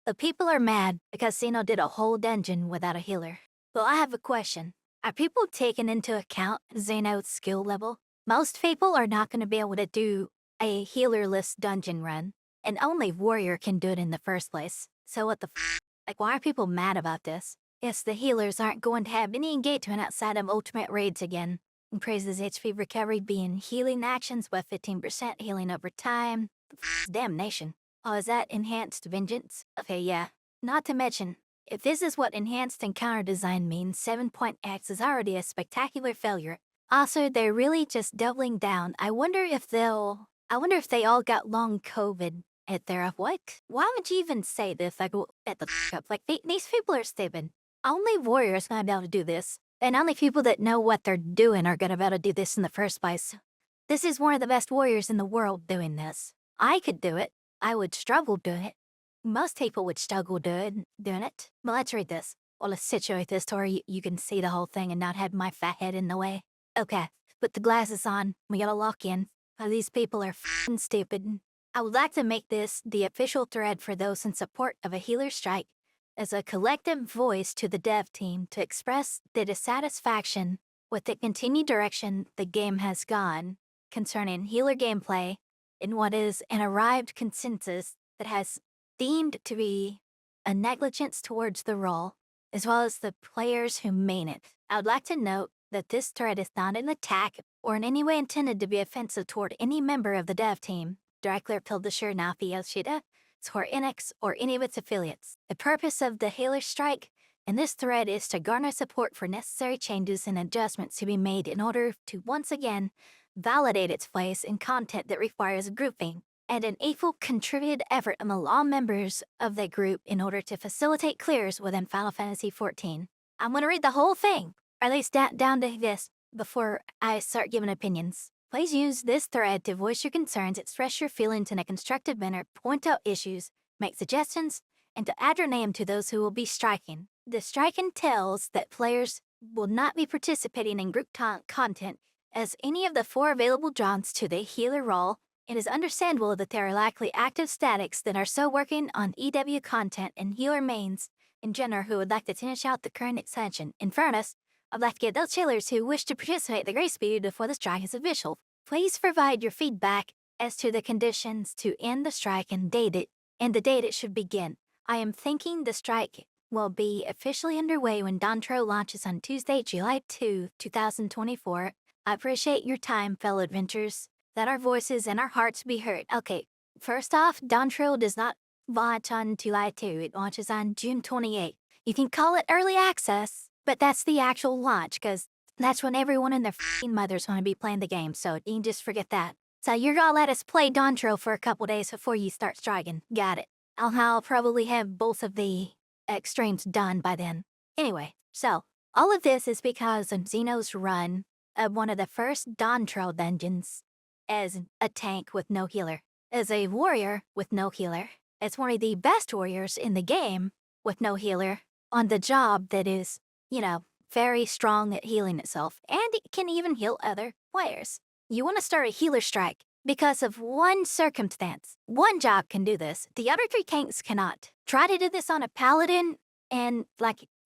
The people are mad because Sino did a whole dungeon without a healer. Well, I have a question. Are people taking into account Zeno's skill level? Most people are not going to be able to do a healerless dungeon run, and only warrior can do it in the first place. So what the Like, why are people mad about this? Yes, the healers aren't going to have any engagement outside of ultimate raids again. And praises HP recovery being healing actions with 15% healing over time. Damnation. Oh, is that enhanced vengeance? Okay, yeah. Not to mention, if this is what enhanced encounter design means, 7.x is already a spectacular failure. Also, they're really just doubling down. I wonder if they all got long COVID at their what? Why would you even say this? Like, at the up? Like, these people are stupid. Only warriors gonna be able to do this. And only people that know what they're doing are gonna be able to do this in the first place. This is one of the best warriors in the world doing this. I could do it. I would struggle doing it. Most people would struggle doing it. But let's read this. Well, let's situate this to where you can see the whole thing and not have my fat head in the way. Okay, put the glasses on. We gotta lock in. These people are f***ing stupid. I would like to make this the official thread for those in support of a healer strike as a collective voice to the dev team to express the dissatisfaction with the continued direction the game has gone concerning healer gameplay in what is an arrived consensus that has deemed to be a negligence towards the role, as well as the players who main it. I would like to note that this thread is not an attack or in any way intended to be offensive toward any member of the dev team, directly or publisher Nafi Yoshida, Square Enix, or any of its affiliates. The purpose of the healer strike in this thread is to garner support for necessary changes and adjustments to be made in order to once again validate its place in content that requires grouping, and an equal contributed effort among all members of the group in order to facilitate clears within Final Fantasy XIV. I'm going to read the whole thing, or at least down to this, before I start giving opinions. Please use this thread to voice your concerns, express your feelings in a constructive manner, point out issues, make suggestions, and to add your name to those who will be striking. The strike entails that players will not be participating in group content as any of the 4 available jobs to the healer role. It is understandable that there are likely active statics that are so working on EW content and healer mains in general who would like to finish out the current expansion. In fairness, I'd like to get those healers who wish to participate the grace period before the strike is official. Please provide your feedback as to the conditions to end the strike and the date it should begin. I am thinking the strike will be officially underway when Dontro launches on Tuesday, July 2, 2024. I appreciate your time, fellow adventurers. Let our voices and our hearts be heard. Okay, first off, Dontro does not launch on July 2. It launches on June 28. You can call it early access, but that's the actual launch, because that's when everyone and their f***ing mothers want to be playing the game, so you can just forget that. So you're gonna let us play Dontro for a couple days before you start striking. Got it. I'll probably have both of the extremes done by then. Anyway, so all of this is because of Xeno's run of one of the first Dontro dungeons as a tank with no healer, as a warrior with no healer, as one of the best warriors in the game with no healer on the job that is, very strong at healing itself, and it can even heal other players. You want to start a healer strike because of one circumstance. One job can do this. The other 3 tanks cannot. Try to do this on a paladin, and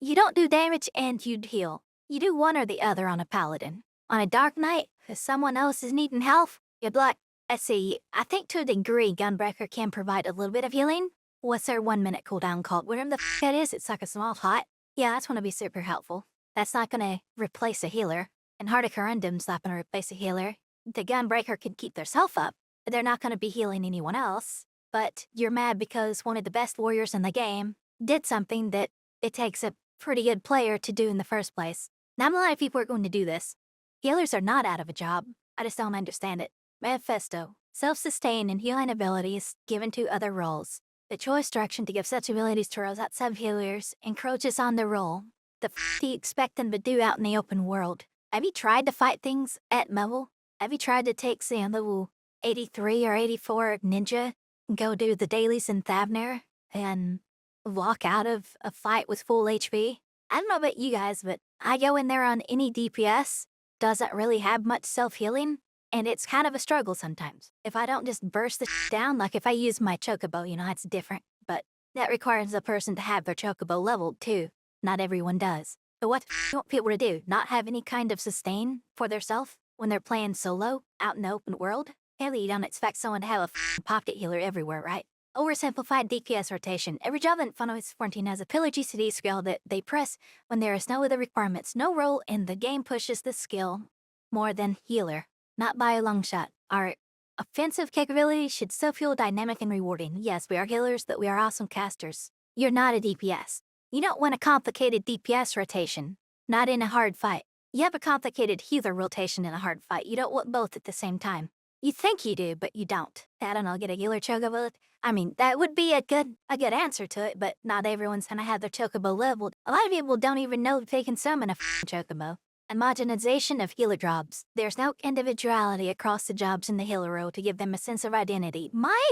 you don't do damage and you'd heal. You do one or the other on a paladin. On a dark knight, if someone else is needing health, you'd be like, let's see, I think to a degree Gunbreaker can provide a little bit of healing. What's their 1 minute cooldown called? Whatever the f that is, it's like a small hot. Yeah, that's gonna be super helpful. That's not gonna replace a healer, and Heart of Corundum's not gonna replace a healer. The Gunbreaker can keep their self up, but they're not gonna be healing anyone else. But you're mad because one of the best warriors in the game did something that it takes a pretty good player to do in the first place. Not a lot of people are going to do this. Healers are not out of a job. I just don't understand it. Manifesto. Self-sustain and healing abilities given to other roles. The choice direction to give such abilities to roles outside of healers encroaches on the role. The f do you expect them to do out in the open world? Have you tried to fight things at Mayavelle? Have you tried to take, say, a level 83 or 84 ninja and go do the dailies in Thavner and walk out of a fight with full HP? I don't know about you guys, but I go in there on any DPS, doesn't really have much self-healing, and it's kind of a struggle sometimes. If I don't just burst the down, like if I use my chocobo, it's different. But That requires a person to have their chocobo leveled too. Not everyone does. But what you want people to do? Not have any kind of sustain for theirself when they're playing solo out in the open world? Hell, you don't expect someone to have a pocket healer everywhere, right? Oversimplified DPS rotation. Every job in Final Fantasy 14 has a pillar GCD skill that they press when there is no other requirements, no role, and the game pushes the skill more than healer. Not by a long shot. Our offensive capability should still feel dynamic and rewarding. Yes, we are healers, but we are awesome casters. You're not a DPS. You don't want a complicated DPS rotation. Not in a hard fight. You have a complicated healer rotation in a hard fight. You don't want both at the same time. You think you do, but you don't. I don't know, get a healer chocobo? I mean, that would be a good answer to it, but not everyone's gonna have their chocobo leveled. A lot of people don't even know that they can summon a chocobo. Homogenization of healer jobs. There's no individuality across the jobs in the healer row to give them a sense of identity. My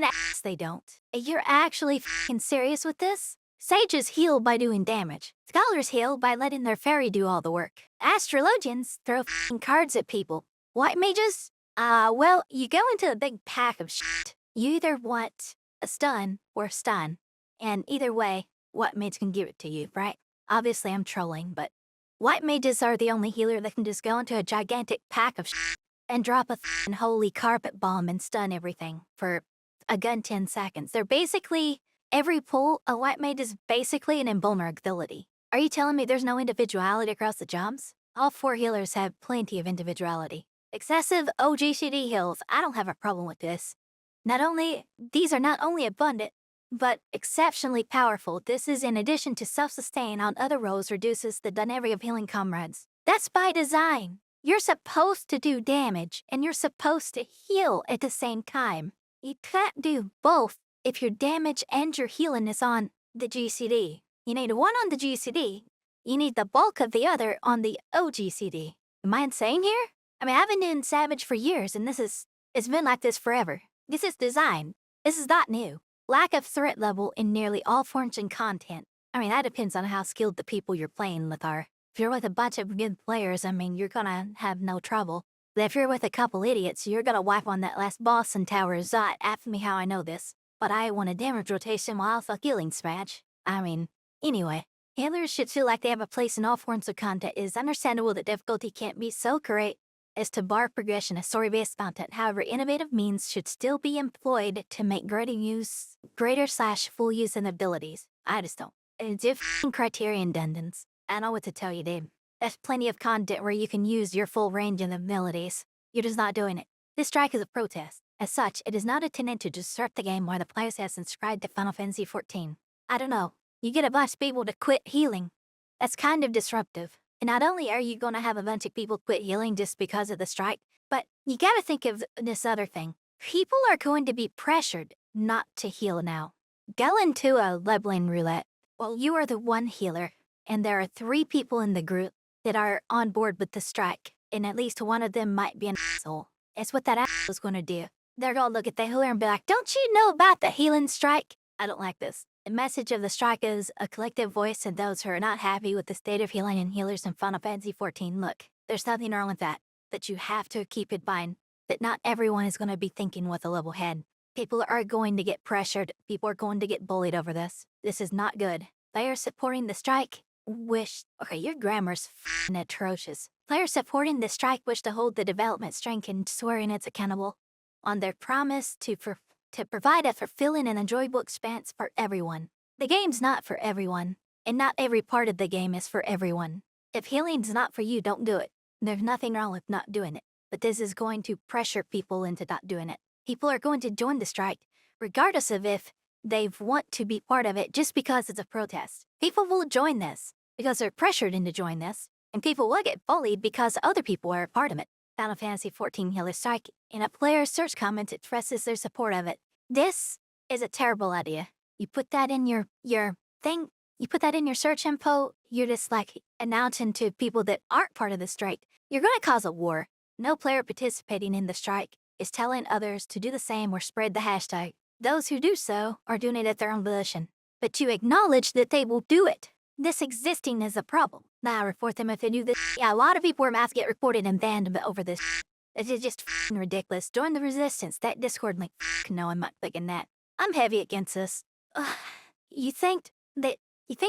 ass, they don't. You're actually serious with this? Sages heal by doing damage. Scholars heal by letting their fairy do all the work. Astrologians throw cards at people. White mages? Well, you go into a big pack of shit. You either want a stun or a stun. And either way, white mage can give it to you, right? Obviously, I'm trolling, but white mages are the only healer that can just go into a gigantic pack of shit and drop a holy carpet bomb and stun everything for a good 10 seconds. They're basically, every pull, a white mage is basically an invulnerability. Are you telling me there's no individuality across the jobs? All 4 healers have plenty of individuality. Excessive OGCD heals, I don't have a problem with this. These are not only abundant, but exceptionally powerful. This is in addition to self-sustain on other roles reduces the dynamic of healing comrades. That's by design. You're supposed to do damage, and you're supposed to heal at the same time. You can't do both if your damage and your healing is on the GCD. You need one on the GCD. You need the bulk of the other on the OGCD. Am I insane here? I mean, I've been doing Savage for years, and it's been like this forever. This is design. This is not new. Lack of threat level in nearly all forms and content. I mean, that depends on how skilled the people you're playing with are. If you're with a bunch of good players, I mean, you're gonna have no trouble. But if you're with a couple idiots, you're gonna wipe on that last boss in Tower Zot. Ask me how I know this. But I want a damage rotation while alpha killing smash. I mean, anyway. Healers should feel like they have a place in all forms of content. It is understandable that difficulty can't be so great as to bar progression as story-based content. However, innovative means should still be employed to make greater/full use in abilities. I just don't. Different criterion dundons. I don't know what to tell you, dude. There's plenty of content where you can use your full range of abilities. You're just not doing it. This strike is a protest. As such, it is not intended to just start the game while the players have subscribed to Final Fantasy 14. I don't know. You get a bunch of people to quit healing. That's kind of disruptive. And not only are you going to have a bunch of people quit healing just because of the strike, but you gotta think of this other thing. People are going to be pressured not to heal now. Go into a leveling roulette. Well, you are the one healer, and there are 3 people in the group that are on board with the strike, and at least one of them might be an asshole. It's what that asshole is going to do. They're going to look at the healer and be like, don't you know about the healing strike? I don't like this. The message of the strike is a collective voice to those who are not happy with the state of healing and healers in Final Fantasy 14. Look, there's nothing wrong with that you have to keep in mind that not everyone is going to be thinking with a level head. People are going to get pressured. People are going to get bullied over this. This is not good. Players supporting the strike okay, your grammar's f***ing atrocious. Players supporting the strike wish to hold the development strength and swearing it's accountable on their promise to provide a fulfilling and enjoyable experience for everyone. The game's not for everyone, and not every part of the game is for everyone. If healing's not for you, don't do it. There's nothing wrong with not doing it, but this is going to pressure people into not doing it. People are going to join the strike, regardless of if they want to be part of it just because it's a protest. People will join this because they're pressured into join this, and people will get bullied because other people are a part of it. Final Fantasy 14 Healer Strike, in a player's search comment, expresses their support of it. This is a terrible idea. You put that in your thing, you put that in your search info, you're just like announcing to people that aren't part of the strike, you're going to cause a war. No player participating in the strike is telling others to do the same or spread the hashtag. Those who do so are doing it at their own volition. But you acknowledge that they will do it. This existing is a problem. Now I report them if they do this. Yeah, a lot of people were get reported and banned over this. This is just f***ing ridiculous. Join the resistance. That Discord link. No, I'm not clicking that. I'm heavy against this. Ugh. You think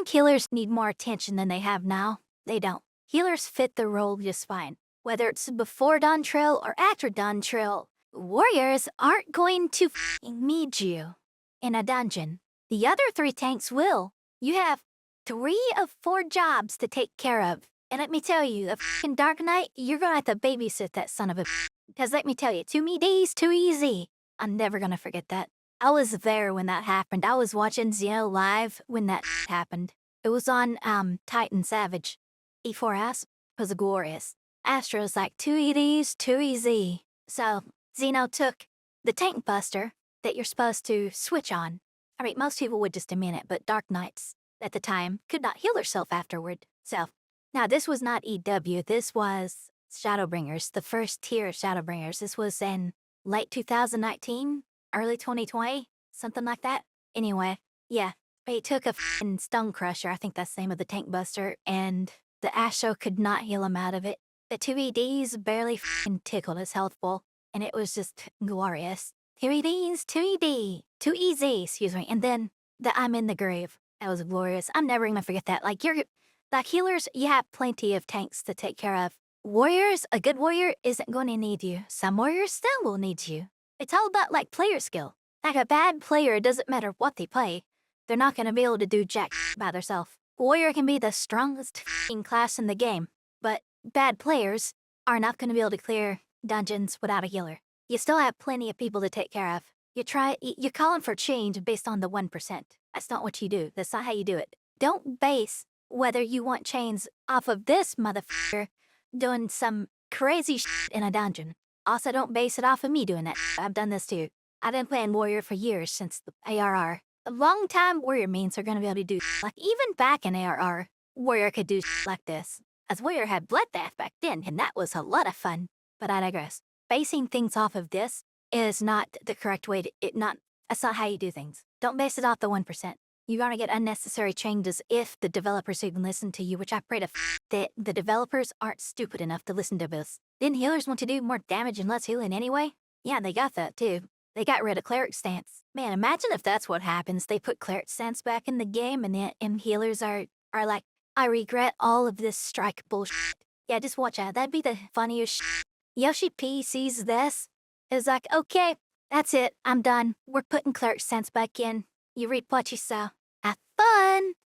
healers need more attention than they have now? They don't. Healers fit the role just fine. Whether it's before Dawn Trail or after Dawn Trail, warriors aren't going to need you in a dungeon. The other 3 tanks will. You have 3 of 4 jobs to take care of. And let me tell you, a Dark Knight, you're gonna have to babysit that son of a. Because let me tell you, too many days, too easy. I'm never gonna forget that. I was there when that happened. I was watching Xeno live when that happened. It was on Titan Savage. E4S was glorious. Astro's like, too easy. So Xeno took the tank buster that you're supposed to switch on. I mean, most people would just demand it, but Dark Knights at the time could not heal herself afterward. So now this was not EW. This was Shadowbringers, the first tier of Shadowbringers. This was in late 2019, early 2020, something like that. Anyway, yeah, he took a f***ing Stone Crusher, I think that's the name of the tank buster, and the Astro could not heal him out of it. The 2 EDs barely f***ing tickled his health full, and it was just glorious. 2 EDs, 2 ED, 2 EZ, excuse me, and then the I'm in the grave. That was glorious. I'm never gonna forget that. Like healers, you have plenty of tanks to take care of. Warriors, a good warrior isn't going to need you. Some warriors still will need you. It's all about like player skill. Like a bad player, it doesn't matter what they play. They're not going to be able to do jack by themselves. Warrior can be the strongest class in the game, but bad players are not going to be able to clear dungeons without a healer. You still have plenty of people to take care of. You're calling for change based on the 1%. That's not what you do. That's not how you do it. Don't base whether you want chains off of this motherfucker doing some crazy shit in a dungeon. Also, don't base it off of me doing that. I've done this too. I've been playing Warrior for years since the ARR. A long-time Warrior mains are going to be able to do like even back in ARR, Warrior could do like this. As Warrior had Bloodbath back then, and that was a lot of fun. But I digress. Basing things off of this is not the correct way to. That's not how you do things. Don't base it off the 1%. You're gonna get unnecessary changes if the developers even listen to you, which I pray to that the developers aren't stupid enough to listen to this. Didn't healers want to do more damage and less healing anyway? Yeah, they got that too. They got rid of cleric stance. Man, imagine if that's what happens. They put cleric stance back in the game and healers are like, I regret all of this strike bullshit. Yeah, just watch out. That'd be the funniest shit. Yoshi P sees this, is like, okay, that's it. I'm done. We're putting cleric stance back in. You reap what you sow. Have fun!